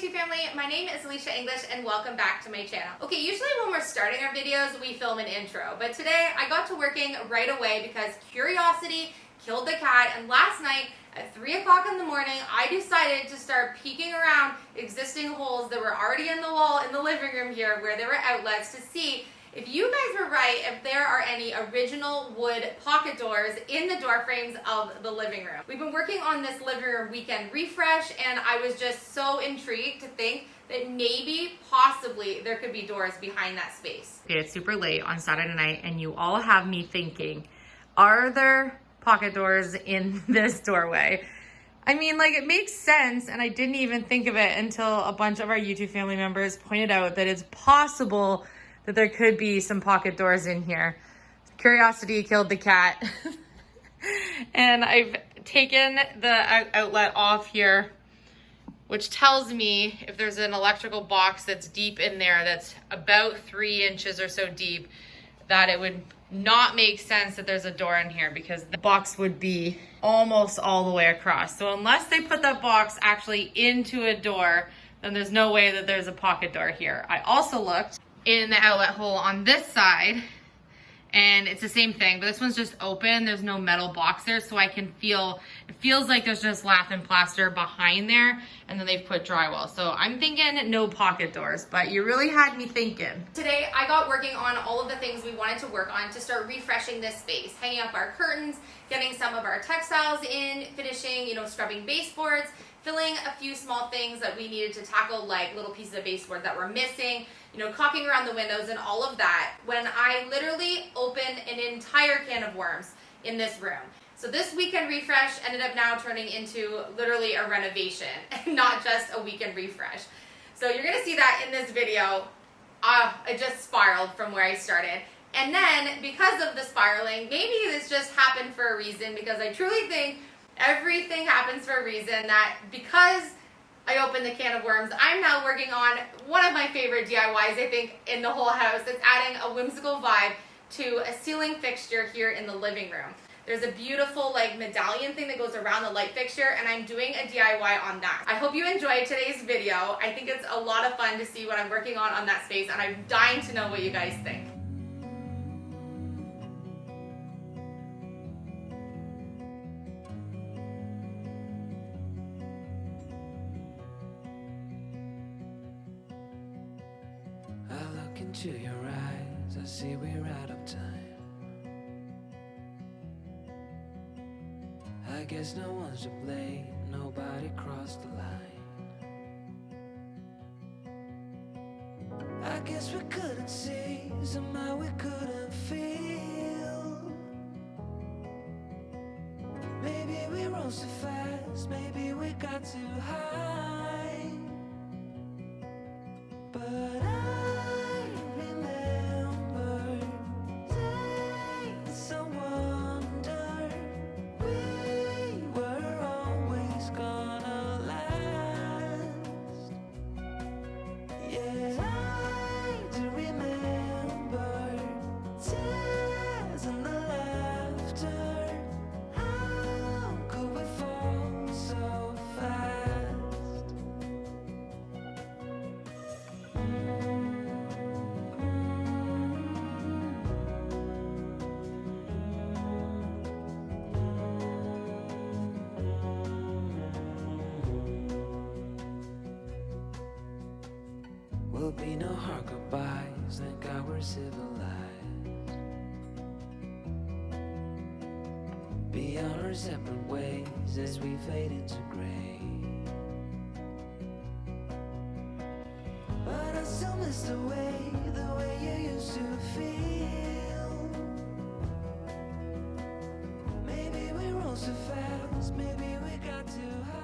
YouTube family, my name is Elysia English and welcome back to my channel. Okay, usually when we're starting our videos, we film an intro, but today I got to working right away because curiosity killed the cat, and last night at 3 o'clock in the morning, I decided to start peeking around existing holes that were already in the wall in the living room here where there were outlets to see if you guys were right, if there are any original wood pocket doors in the door frames of the living room. We've been working on this living room weekend refresh, and I was just so intrigued to think that maybe, possibly, there could be doors behind that space. Okay, it's super late on Saturday night, and you all have me thinking, are there pocket doors in this doorway? I mean, like, it makes sense, and I didn't even think of it until a bunch of our YouTube family members pointed out that it's possible that there could be some pocket doors in here. Curiosity killed the cat. And I've taken the outlet off here, which tells me if there's an electrical box that's deep in there, that's about 3 inches or so deep, that it would not make sense that there's a door in here because the box would be almost all the way across. So unless they put that box actually into a door, then there's no way that there's a pocket door here. I also looked in the outlet hole on this side, and it's the same thing, but this one's just open. There's no metal box there, so I can feel, it feels like there's just lath and plaster behind there, and then they've put drywall. So I'm thinking no pocket doors, but you really had me thinking. Today, I got working on all of the things we wanted to work on to start refreshing this space, hanging up our curtains, getting some of our textiles in, finishing, scrubbing baseboards, filling a few small things that we needed to tackle, like little pieces of baseboard that were missing, caulking around the windows and all of that, when I literally opened an entire can of worms in this room. So this weekend refresh ended up now turning into literally a renovation, and not just a weekend refresh. So you're gonna see that in this video. It just spiraled from where I started. And then, because of the spiraling, maybe this just happened for a reason, because I truly think everything happens for a reason, that because I opened the can of worms, I'm now working on one of my favorite DIYs, I think, in the whole house. It's adding a whimsical vibe to a ceiling fixture here in the living room. There's a beautiful medallion thing that goes around the light fixture, and I'm doing a DIY on that. I hope you enjoyed today's video. I think it's a lot of fun to see what I'm working on that space, and I'm dying to know what you guys think. Into your eyes, I see we're out of time. I guess no one's to blame, nobody crossed the line. I guess we couldn't see, somehow we couldn't feel. Maybe we rose too fast, maybe we got too high. But will be no hard goodbyes, thank God we're civilized. Be on our separate ways as we fade into gray. But I still miss the way you used to feel. Maybe we rose too fast, maybe we got too high.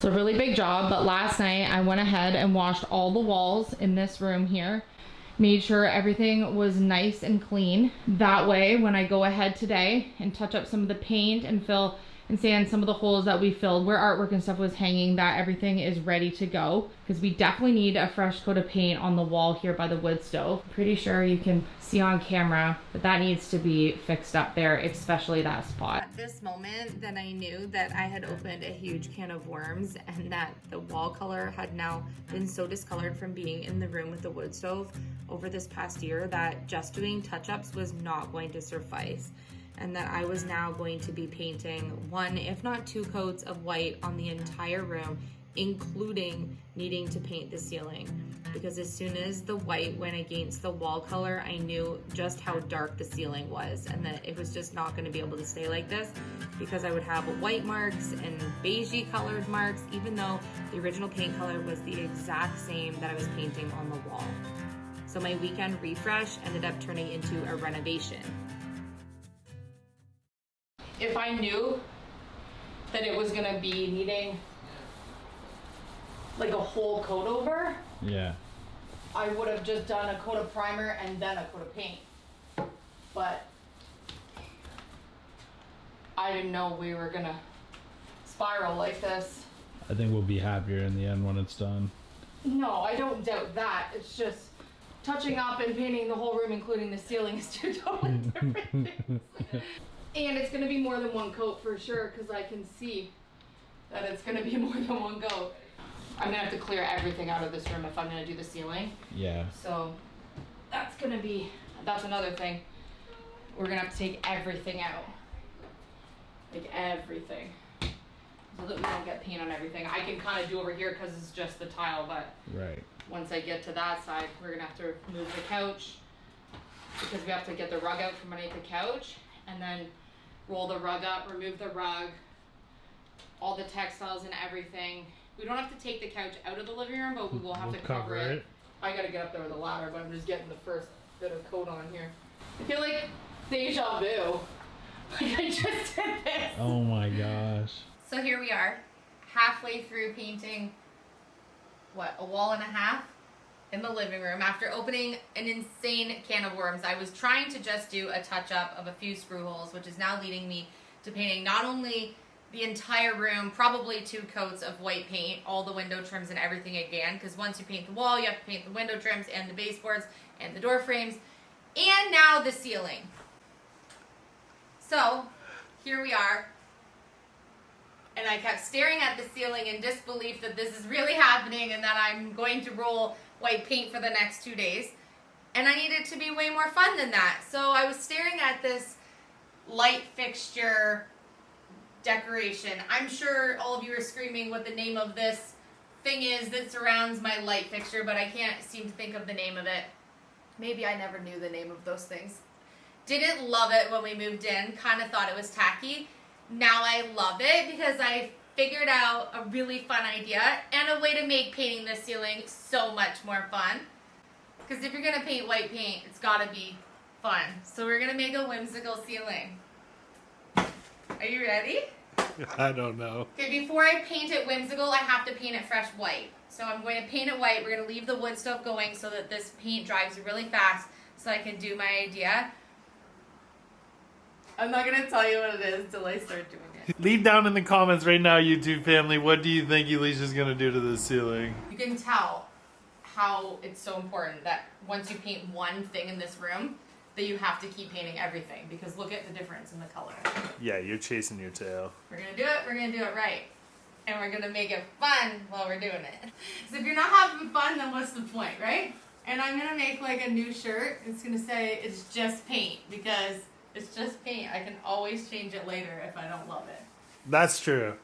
It's a really big job, but last night I went ahead and washed all the walls in this room here, made sure everything was nice and clean. That way, when I go ahead today and touch up some of the paint and fill and sand some of the holes that we filled where artwork and stuff was hanging, that everything is ready to go, because we definitely need a fresh coat of paint on the wall here by the wood stove. Pretty sure you can see on camera that needs to be fixed up there, especially that spot. At this moment, then I knew that I had opened a huge can of worms, and that the wall color had now been so discolored from being in the room with the wood stove over this past year that just doing touch-ups was not going to suffice, and that I was now going to be painting one, if not two coats of white on the entire room, including needing to paint the ceiling. Because as soon as the white went against the wall color, I knew just how dark the ceiling was, and that it was just not going to be able to stay like this, because I would have white marks and beigey colored marks, even though the original paint color was the exact same that I was painting on the wall. So my weekend refresh ended up turning into a renovation. If I knew that it was gonna be needing like a whole coat over, Yeah. I would have just done a coat of primer and then a coat of paint. But I didn't know we were gonna spiral like this. I think we'll be happier in the end when it's done. No, I don't doubt that. It's just touching up and painting the whole room, including the ceiling, is two totally different things. And it's gonna be more than one coat for sure, because I can see that it's gonna be more than one coat. I'm gonna have to clear everything out of this room if I'm gonna do the ceiling. Yeah. So that's another thing. We're gonna have to take everything out. Like everything. So that we don't get paint on everything. I can kind of do over here because it's just the tile, but Right. once I get to that side, we're gonna have to move the couch, because we have to get the rug out from underneath the couch, and then roll the rug up, remove the rug, all the textiles and everything. We don't have to take the couch out of the living room, but we will have We'll to cover it. I gotta get up there with a ladder, but I'm just getting the first bit of coat on here. I feel like deja vu. Like I just did this. Oh my gosh. So here we are, halfway through painting, what, a wall and a half in the living room after opening an insane can of worms. I was trying to just do a touch-up of a few screw holes, which is now leading me to painting not only the entire room, probably two coats of white paint, all the window trims and everything again, because once you paint the wall, you have to paint the window trims and the baseboards and the door frames, and now the ceiling. So, here we are. And I kept staring at the ceiling in disbelief that this is really happening and that I'm going to roll white paint for the next 2 days. And I needed to be way more fun than that. So I was staring at this light fixture decoration. I'm sure all of you are screaming what the name of this thing is that surrounds my light fixture, but I can't seem to think of the name of it. Maybe I never knew the name of those things. Didn't love it when we moved in, kind of thought it was tacky. Now I love it because I figured out a really fun idea and a way to make painting the ceiling so much more fun. Because if you're going to paint white paint, it's got to be fun. So we're going to make a whimsical ceiling. Are you ready? I don't know. Okay, before I paint it whimsical, I have to paint it fresh white. So I'm going to paint it white. We're going to leave the wood stove going so that this paint dries really fast so I can do my idea. I'm not going to tell you what it is until I start doing it. Leave down in the comments right now, YouTube family, what do you think Elysia's gonna do to this ceiling? You can tell how it's so important that once you paint one thing in this room, that you have to keep painting everything, because look at the difference in the color. Yeah, you're chasing your tail. We're going to do it, we're going to do it right. And we're going to make it fun while we're doing it. So if you're not having fun, then what's the point, right? And I'm going to make like a new shirt. It's going to say, it's just paint, because it's just paint. I can always change it later if I don't love it. That's true.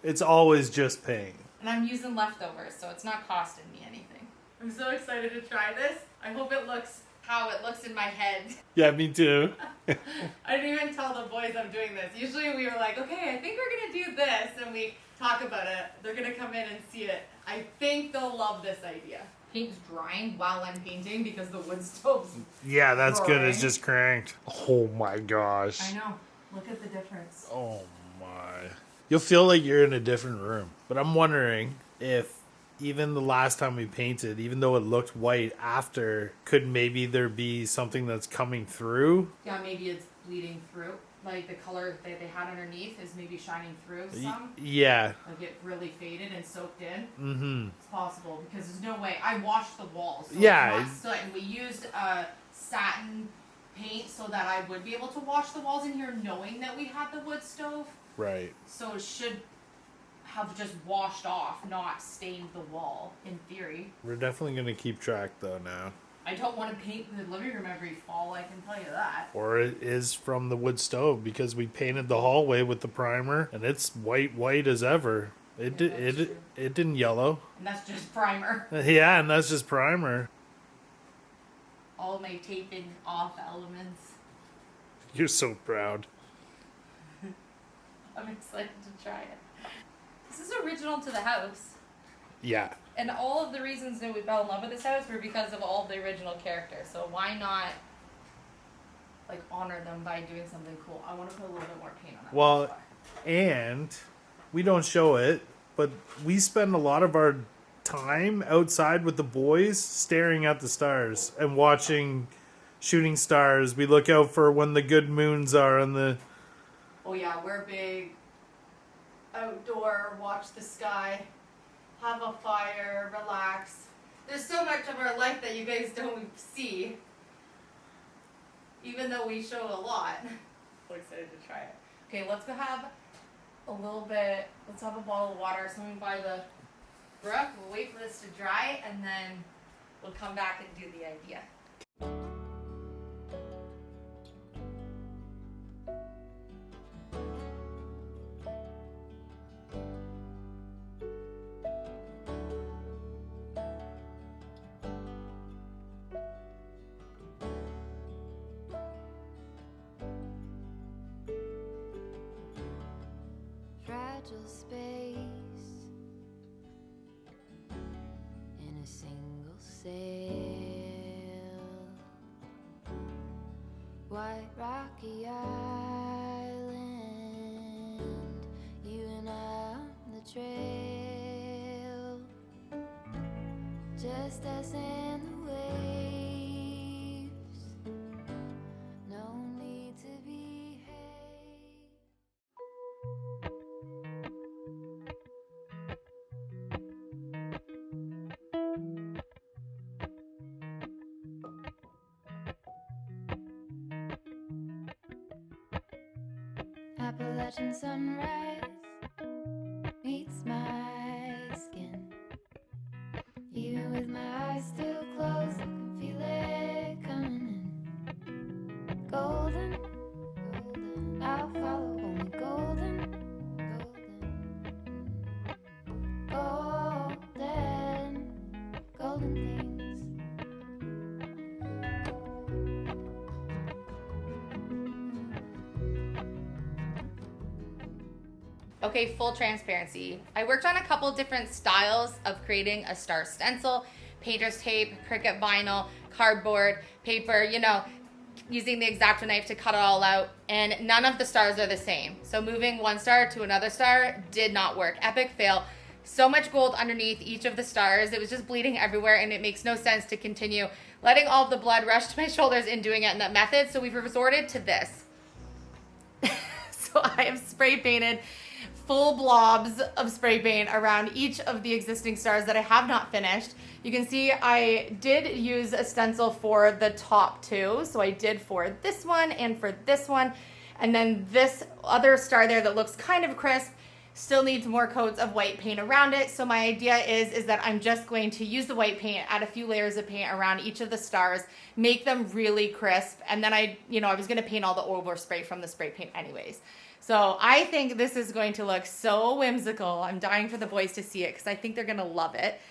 It's always just paint. And I'm using leftovers, so it's not costing me anything. I'm so excited to try this. I hope it looks how it looks in my head. Yeah, me too. I didn't even tell the boys I'm doing this. Usually we were like, okay, I think we're going to do this, and we talk about it. They're going to come in and see it. I think they'll love this idea. Paint's drying while I'm painting because the wood stove's Yeah, that's good. roaring. It's just cranked. Oh my gosh. I know. Look at the difference. Oh my. You'll feel like you're in a different room. But I'm wondering if even the last time we painted, even though it looked white after, could maybe there be something that's coming through? Yeah, maybe it's bleeding through. like the color that they had underneath is maybe shining through some. Yeah. Like it really faded and soaked in. Mm-hmm. It's possible because there's no way. I washed the walls. So Yeah. It's not soot, and we used satin paint so that I would be able to wash the walls in here knowing that we had the wood stove. Right. So it should have just washed off, not stained the wall, in theory. We're definitely going to keep track, though, now. I don't want to paint the living room every fall, I can tell you that. Or it is from the wood stove, because we painted the hallway with the primer, and it's white as ever. It didn't yellow. And that's just primer. Yeah, and that's just primer. All my taping off elements. You're so proud. I'm excited to try it. This is original to the house. Yeah. And all of the reasons that we fell in love with this house were because of all of the original characters. So why not, like, honor them by doing something cool? I want to put a little bit more paint on that. Well, and we don't show it, but we spend a lot of our time outside with the boys staring at the stars and watching shooting stars. We look out for when the good moons are and the... Oh yeah, we're big outdoor, watch the sky, have a fire, relax. There's so much of our life that you guys don't see, even though we show a lot. I'm excited to try it. Okay, let's go have a little bit, let's have a bottle of water, something by the brook. We'll wait for this to dry and then we'll come back and do the idea. Fragile space in a single sail, white rocky island, you and I on the trail, just us and the waves, no need to behave. Appalachian sunrise meets my skin. Even with my eyes still closed, I can feel it coming in. Golden, golden, I'll follow only golden, golden, golden, golden things. Okay, full transparency. I worked on a couple different styles of creating a star stencil, painter's tape, Cricut vinyl, cardboard, paper, you know, using the X-Acto knife to cut it all out, and none of the stars are the same. So moving one star to another star did not work. Epic fail. So much gold underneath each of the stars. It was just bleeding everywhere, and it makes no sense to continue letting all of the blood rush to my shoulders and doing it in that method. So we've resorted to this. So I have spray painted full blobs of spray paint around each of the existing stars that I have not finished. You can see I did use a stencil for the top two. So I did for this one and for this one. And then this other star there that looks kind of crisp still needs more coats of white paint around it. So my idea is that I'm just going to use the white paint, add a few layers of paint around each of the stars, make them really crisp. And then I was going to paint all the overspray from the spray paint anyways. So I think this is going to look so whimsical. I'm dying for the boys to see it because I think they're going to love it.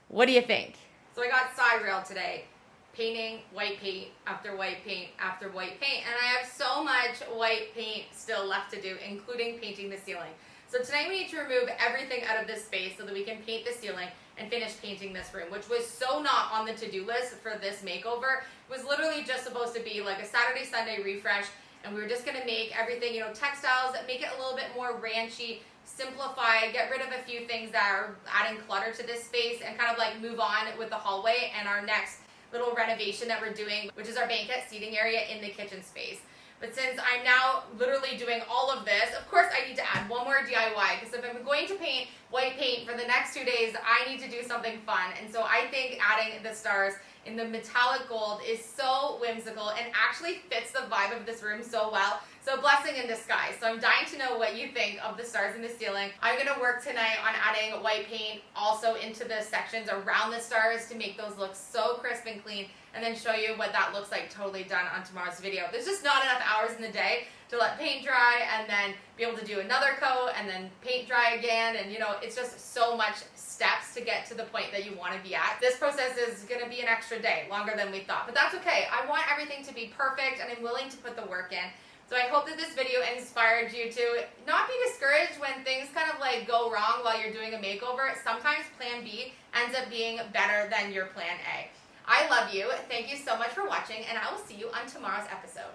What do you think? So I got side rail today, painting white paint after white paint after white paint. And I have so much white paint still left to do, including painting the ceiling. So tonight we need to remove everything out of this space so that we can paint the ceiling and finish painting this room, which was so not on the to-do list for this makeover. It was literally just supposed to be like a Saturday, Sunday refresh. And we were just gonna make everything, textiles, make it a little bit more ranchy, simplify, get rid of a few things that are adding clutter to this space, and kind of like move on with the hallway and our next little renovation that we're doing, which is our banquet seating area in the kitchen space. But since I'm now literally doing all of this, of course I need to add one more DIY, because if I'm going to paint white paint for the next 2 days, I need to do something fun. And so I think adding the stars in the metallic gold is so whimsical and actually fits the vibe of this room so well. So blessing in disguise. So I'm dying to know what you think of the stars in the ceiling. I'm gonna work tonight on adding white paint also into the sections around the stars to make those look so crisp and clean, and then show you what that looks like totally done on tomorrow's video. There's just not enough hours in the day to let paint dry and then be able to do another coat and then paint dry again, and it's just so much steps to get to the point that you want to be at. This process is going to be an extra day, longer than we thought, but that's okay. I want everything to be perfect and I'm willing to put the work in. So I hope that this video inspired you to not be discouraged when things kind of like go wrong while you're doing a makeover. Sometimes plan B ends up being better than your plan A. I love you. Thank you so much for watching, and I will see you on tomorrow's episode.